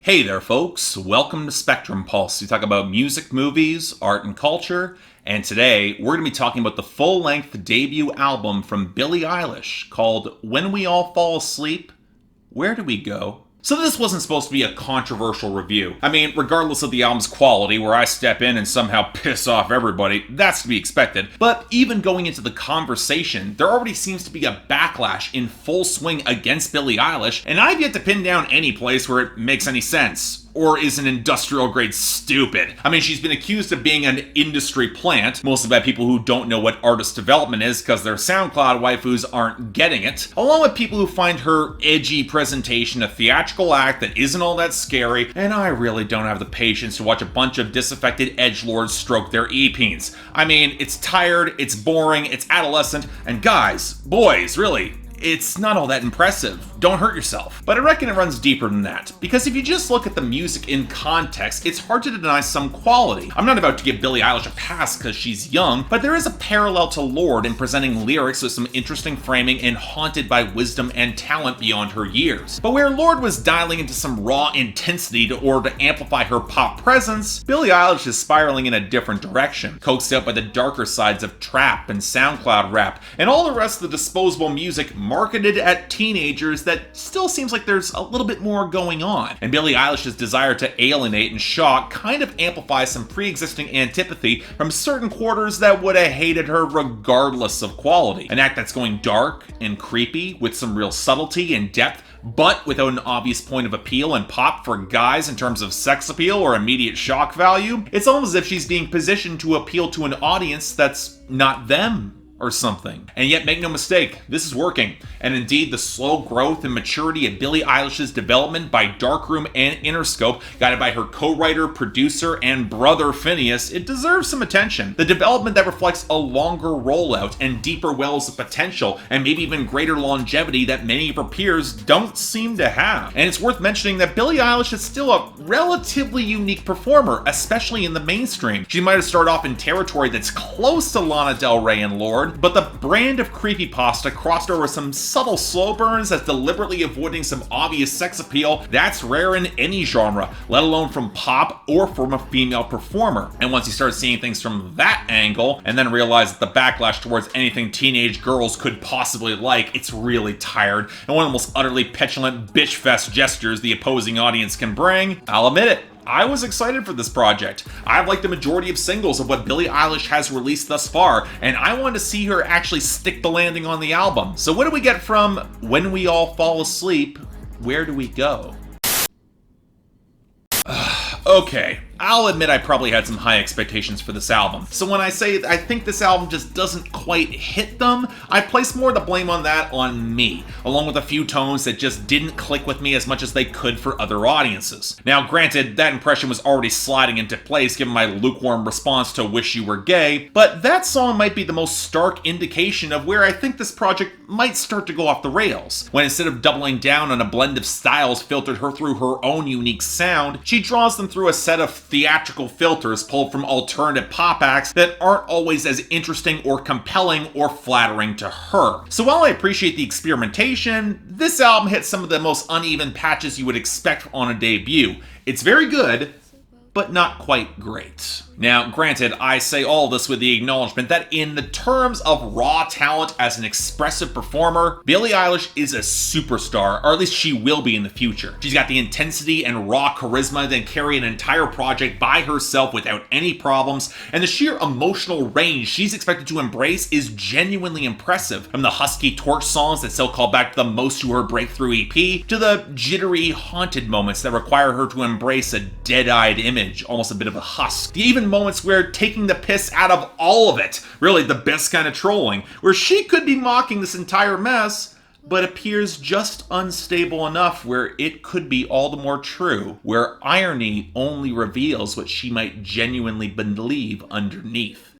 Hey there, folks. Welcome to Spectrum Pulse. We talk about music, movies, art, and culture. And today, we're going to be talking about the full-length debut album from Billie Eilish called When We All Fall Asleep, Where Do We Go? So this wasn't supposed to be a controversial review. I mean, regardless of the album's quality, where I step in and somehow piss off everybody, that's to be expected. But even going into the conversation, there already seems to be a backlash in full swing against Billie Eilish, and I've yet to pin down any place where it makes any sense. Or is an industrial grade stupid. I mean, she's been accused of being an industry plant, mostly by people who don't know what artist development is because their SoundCloud waifus aren't getting it, along with people who find her edgy presentation a theatrical act that isn't all that scary, and I really don't have the patience to watch a bunch of disaffected edgelords stroke their e-peens. I mean, it's tired, it's boring, it's adolescent, and guys, boys, really, it's not all that impressive. Don't hurt yourself. But I reckon it runs deeper than that, because if you just look at the music in context, it's hard to deny some quality. I'm not about to give Billie Eilish a pass because she's young, but there is a parallel to Lorde in presenting lyrics with some interesting framing and haunted by wisdom and talent beyond her years. But where Lorde was dialing into some raw intensity in order to amplify her pop presence, Billie Eilish is spiraling in a different direction, coaxed out by the darker sides of trap and SoundCloud rap, and all the rest of the disposable music marketed at teenagers that still seems like there's a little bit more going on. And Billie Eilish's desire to alienate and shock kind of amplifies some pre-existing antipathy from certain quarters that would have hated her regardless of quality. An act that's going dark and creepy with some real subtlety and depth, but without an obvious point of appeal and pop for guys in terms of sex appeal or immediate shock value. It's almost as if she's being positioned to appeal to an audience that's not them or something. And yet, make no mistake, this is working. And indeed, the slow growth and maturity of Billie Eilish's development by Darkroom and Interscope, guided by her co-writer, producer, and brother Finneas, it deserves some attention. The development that reflects a longer rollout and deeper wells of potential, and maybe even greater longevity that many of her peers don't seem to have. And it's worth mentioning that Billie Eilish is still a relatively unique performer, especially in the mainstream. She might have started off in territory that's close to Lana Del Rey and Lorde, but the brand of creepypasta crossed over some subtle slow burns that's deliberately avoiding some obvious sex appeal that's rare in any genre, let alone from pop or from a female performer. And once you start seeing things from that angle, and then realize that the backlash towards anything teenage girls could possibly like, it's really tired, and one of the most utterly petulant bitch fest gestures the opposing audience can bring, I'll admit it. I was excited for this project. I've liked the majority of singles of what Billie Eilish has released thus far, and I wanted to see her actually stick the landing on the album. So what do we get from When We All Fall Asleep, Where Do We Go? Okay, I'll admit I probably had some high expectations for this album. So when I say I think this album just doesn't quite hit them, I place more of the blame on that on me, along with a few tones that just didn't click with me as much as they could for other audiences. Now granted, that impression was already sliding into place given my lukewarm response to Wish You Were Gay, but that song might be the most stark indication of where I think this project might start to go off the rails, when instead of doubling down on a blend of styles filtered her through her own unique sound, she draws them through a set of theatrical filters pulled from alternative pop acts that aren't always as interesting or compelling or flattering to her. So while I appreciate the experimentation, this album hits some of the most uneven patches you would expect on a debut. It's very good, but not quite great. Now, granted, I say all this with the acknowledgement that in the terms of raw talent as an expressive performer, Billie Eilish is a superstar, or at least she will be in the future. She's got the intensity and raw charisma that can carry an entire project by herself without any problems, and the sheer emotional range she's expected to embrace is genuinely impressive, from the husky torch songs that still call back the most to her breakthrough EP, to the jittery, haunted moments that require her to embrace a dead-eyed image, almost a bit of a husk, to even moments where taking the piss out of all of it, really the best kind of trolling, where she could be mocking this entire mess, but appears just unstable enough where it could be all the more true, where irony only reveals what she might genuinely believe underneath.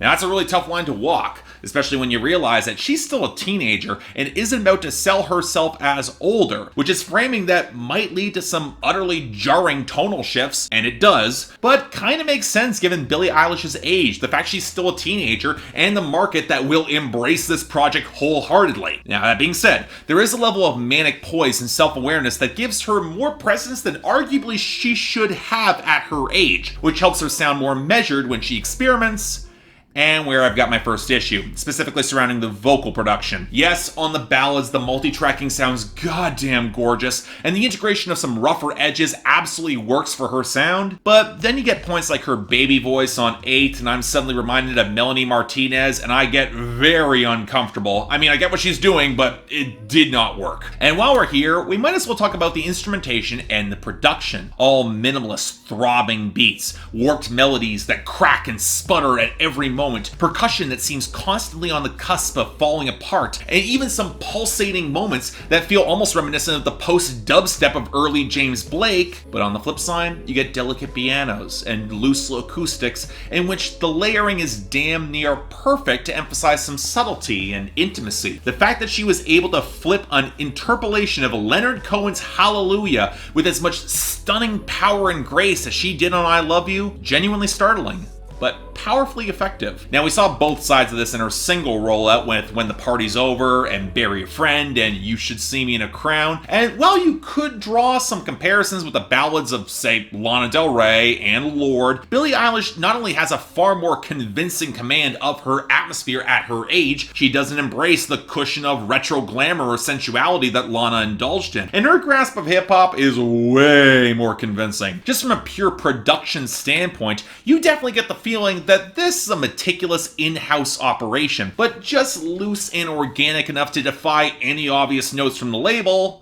Now that's a really tough line to walk, especially when you realize that she's still a teenager and isn't about to sell herself as older, which is framing that might lead to some utterly jarring tonal shifts, and it does, but kind of makes sense given Billie Eilish's age, the fact she's still a teenager, and the market that will embrace this project wholeheartedly. Now that being said, there is a level of manic poise and self-awareness that gives her more presence than arguably she should have at her age, which helps her sound more measured when she experiments, and where I've got my first issue, specifically surrounding the vocal production. Yes, on the ballads, the multi-tracking sounds goddamn gorgeous, and the integration of some rougher edges absolutely works for her sound, but then you get points like her baby voice on 8, and I'm suddenly reminded of Melanie Martinez, and I get very uncomfortable. I mean, I get what she's doing, but it did not work. And while we're here, we might as well talk about the instrumentation and the production. All minimalist, throbbing beats, warped melodies that crack and sputter at every moment, percussion that seems constantly on the cusp of falling apart, and even some pulsating moments that feel almost reminiscent of the post-dubstep of early James Blake. But on the flip side, you get delicate pianos and loose acoustics in which the layering is damn near perfect to emphasize some subtlety and intimacy. The fact that she was able to flip an interpolation of Leonard Cohen's Hallelujah with as much stunning power and grace as she did on I Love You, genuinely startling, but powerfully effective. Now, we saw both sides of this in her single rollout with When the Party's Over and Bury a Friend and You Should See Me in a Crown. And while you could draw some comparisons with the ballads of, say, Lana Del Rey and Lorde, Billie Eilish not only has a far more convincing command of her atmosphere at her age, she doesn't embrace the cushion of retro glamour or sensuality that Lana indulged in. And her grasp of hip-hop is way more convincing. Just from a pure production standpoint, you definitely get the feeling that this is a meticulous in-house operation, but just loose and organic enough to defy any obvious notes from the label,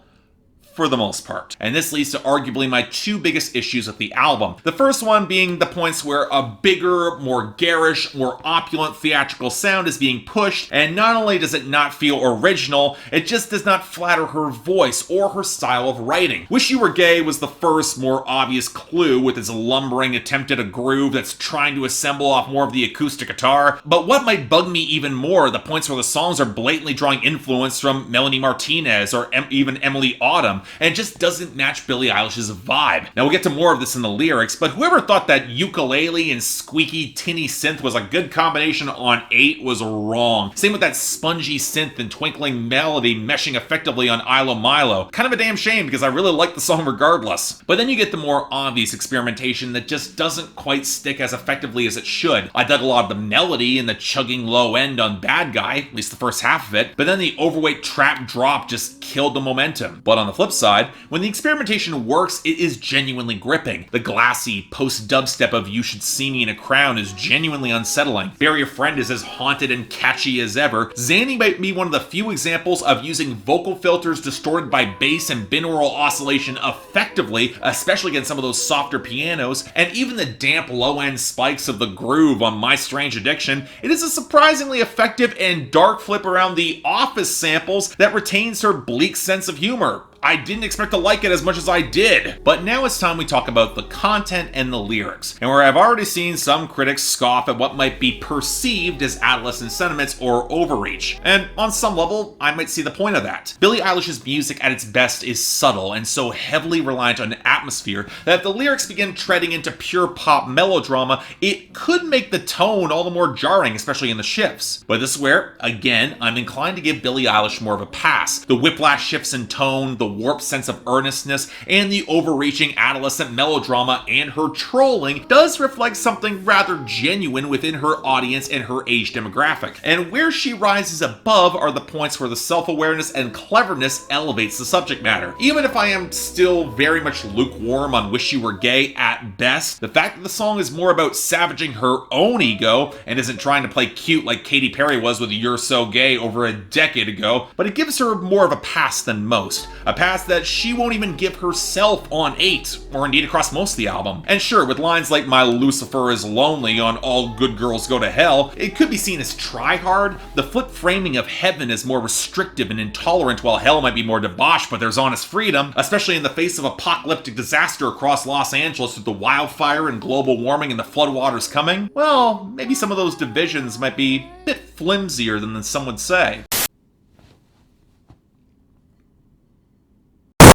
for the most part. And this leads to arguably my two biggest issues with the album. The first one being the points where a bigger, more garish, more opulent theatrical sound is being pushed, and not only does it not feel original, it just does not flatter her voice or her style of writing. Wish You Were Gay was the first more obvious clue with its lumbering attempt at a groove that's trying to assemble off more of the acoustic guitar, but what might bug me even more are the points where the songs are blatantly drawing influence from Melanie Martinez or even Emily Autumn, and it just doesn't match Billie Eilish's vibe. Now, we'll get to more of this in the lyrics, but whoever thought that ukulele and squeaky tinny synth was a good combination on 8 was wrong. Same with that spongy synth and twinkling melody meshing effectively on Ilo Milo. Kind of a damn shame because I really like the song regardless. But then you get the more obvious experimentation that just doesn't quite stick as effectively as it should. I dug a lot of the melody and the chugging low end on Bad Guy, at least the first half of it, but then the overweight trap drop just killed the momentum. But on the flip side, when the experimentation works, it is genuinely gripping. The glassy post-dubstep of You Should See Me in a Crown is genuinely unsettling. Bury a Friend is as haunted and catchy as ever. Xanny might be one of the few examples of using vocal filters distorted by bass and binaural oscillation effectively, especially against some of those softer pianos, and even the damp low-end spikes of the groove on My Strange Addiction. It is a surprisingly effective and dark flip around the Office samples that retains her bleak sense of humor. I didn't expect to like it as much as I did. But now it's time we talk about the content and the lyrics, and where I've already seen some critics scoff at what might be perceived as adolescent sentiments or overreach. And on some level, I might see the point of that. Billie Eilish's music at its best is subtle and so heavily reliant on atmosphere that if the lyrics begin treading into pure pop melodrama, it could make the tone all the more jarring, especially in the shifts. But this is where, again, I'm inclined to give Billie Eilish more of a pass. The whiplash shifts in tone, the warped sense of earnestness, and the overreaching adolescent melodrama and her trolling does reflect something rather genuine within her audience and her age demographic. And where she rises above are the points where the self-awareness and cleverness elevates the subject matter. Even if I am still very much lukewarm on Wish You Were Gay at best, the fact that the song is more about savaging her own ego and isn't trying to play cute like Katy Perry was with You're So Gay over a decade ago, but it gives her more of a pass than most. A past that she won't even give herself on 8, or indeed across most of the album. And sure, with lines like "My Lucifer is lonely" on "All Good Girls Go to Hell," it could be seen as try-hard. The flip framing of heaven is more restrictive and intolerant, while hell might be more debauched, but there's honest freedom, especially in the face of apocalyptic disaster across Los Angeles with the wildfire and global warming and the floodwaters coming. Well, maybe some of those divisions might be a bit flimsier than some would say.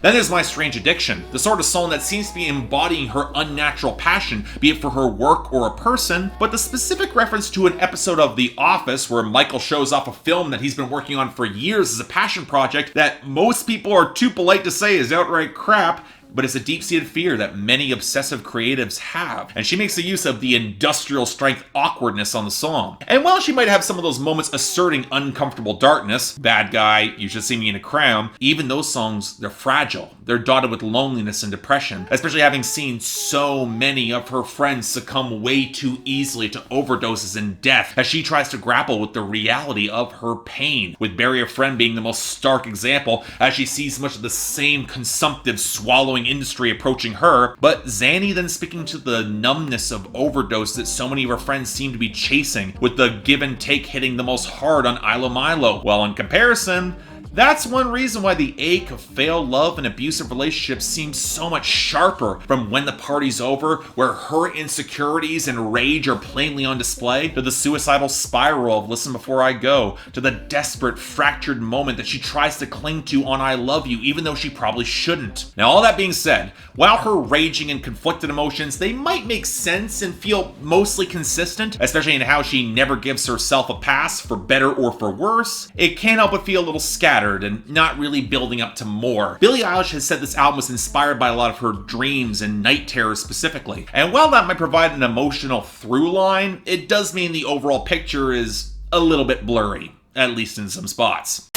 Then there's My Strange Addiction, the sort of song that seems to be embodying her unnatural passion, be it for her work or a person, but the specific reference to an episode of The Office where Michael shows off a film that he's been working on for years as a passion project that most people are too polite to say is outright crap, but it's a deep-seated fear that many obsessive creatives have. And she makes the use of the industrial strength awkwardness on the song. And while she might have some of those moments asserting uncomfortable darkness, "Bad Guy," "You Should See Me in a Crown," even those songs, they're fragile. They're dotted with loneliness and depression, especially having seen so many of her friends succumb way too easily to overdoses and death as she tries to grapple with the reality of her pain, with Bury a Friend being the most stark example as she sees much of the same consumptive swallowing industry approaching her, but xanny then speaking to the numbness of overdose that so many of her friends seem to be chasing, with the give and take hitting the most hard on Ilo Milo. Well, in comparison, that's one reason why the ache of failed love and abusive relationships seems so much sharper, from When the Party's Over, where her insecurities and rage are plainly on display, to the suicidal spiral of Listen Before I Go, to the desperate, fractured moment that she tries to cling to on I Love You, even though she probably shouldn't. Now, all that being said, while her raging and conflicted emotions, they might make sense and feel mostly consistent, especially in how she never gives herself a pass, for better or for worse, it can't help but feel a little scattered and not really building up to more. Billie Eilish has said this album was inspired by a lot of her dreams and night terrors specifically. And while that might provide an emotional through line, it does mean the overall picture is a little bit blurry, at least in some spots.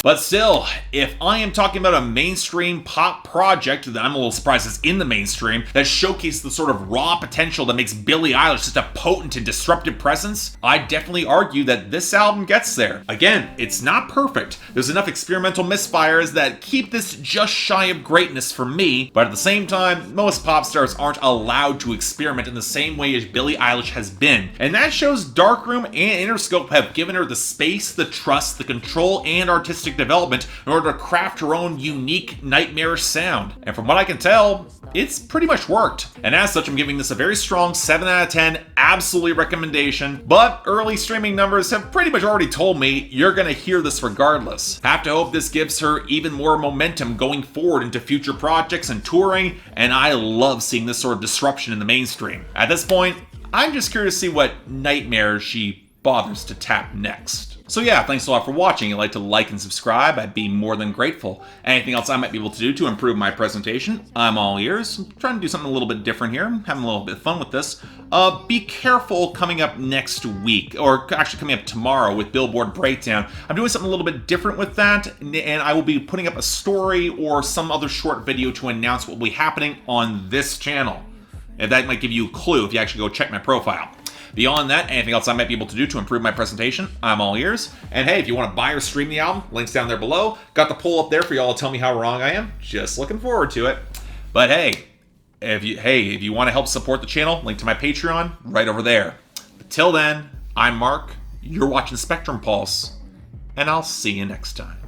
But still, if I am talking about a mainstream pop project that I'm a little surprised is in the mainstream, that showcases the sort of raw potential that makes Billie Eilish just a potent and disruptive presence, I'd definitely argue that this album gets there. Again, it's not perfect. There's enough experimental misfires that keep this just shy of greatness for me, but at the same time, most pop stars aren't allowed to experiment in the same way as Billie Eilish has been. And that shows Darkroom and Interscope have given her the space, the trust, the control, and artistic development in order to craft her own unique, nightmarish sound. And from what I can tell, it's pretty much worked. And as such, I'm giving this a very strong 7 out of 10, absolutely recommendation. But early streaming numbers have pretty much already told me you're gonna hear this regardless. Have to hope this gives her even more momentum going forward into future projects and touring, and I love seeing this sort of disruption in the mainstream. At this point, I'm just curious to see what nightmares she bothers to tap next. So yeah, thanks a lot for watching. If you'd like to like and subscribe, I'd be more than grateful. Anything else I might be able to do to improve my presentation, I'm all ears. I'm trying to do something a little bit different here. I'm having a little bit of fun with this. Be careful coming up next week, or actually coming up tomorrow with Billboard Breakdown. I'm doing something a little bit different with that, and I will be putting up a story or some other short video to announce what will be happening on this channel. And that might give you a clue if you actually go check my profile. Beyond that, anything else I might be able to do to improve my presentation, I'm all ears. And hey, if you want to buy or stream the album, links down there below. Got the poll up there for y'all to tell me how wrong I am. Just looking forward to it. But hey, if you want to help support the channel, link to my Patreon right over there. But till then, I'm Mark, you're watching Spectrum Pulse, and I'll see you next time.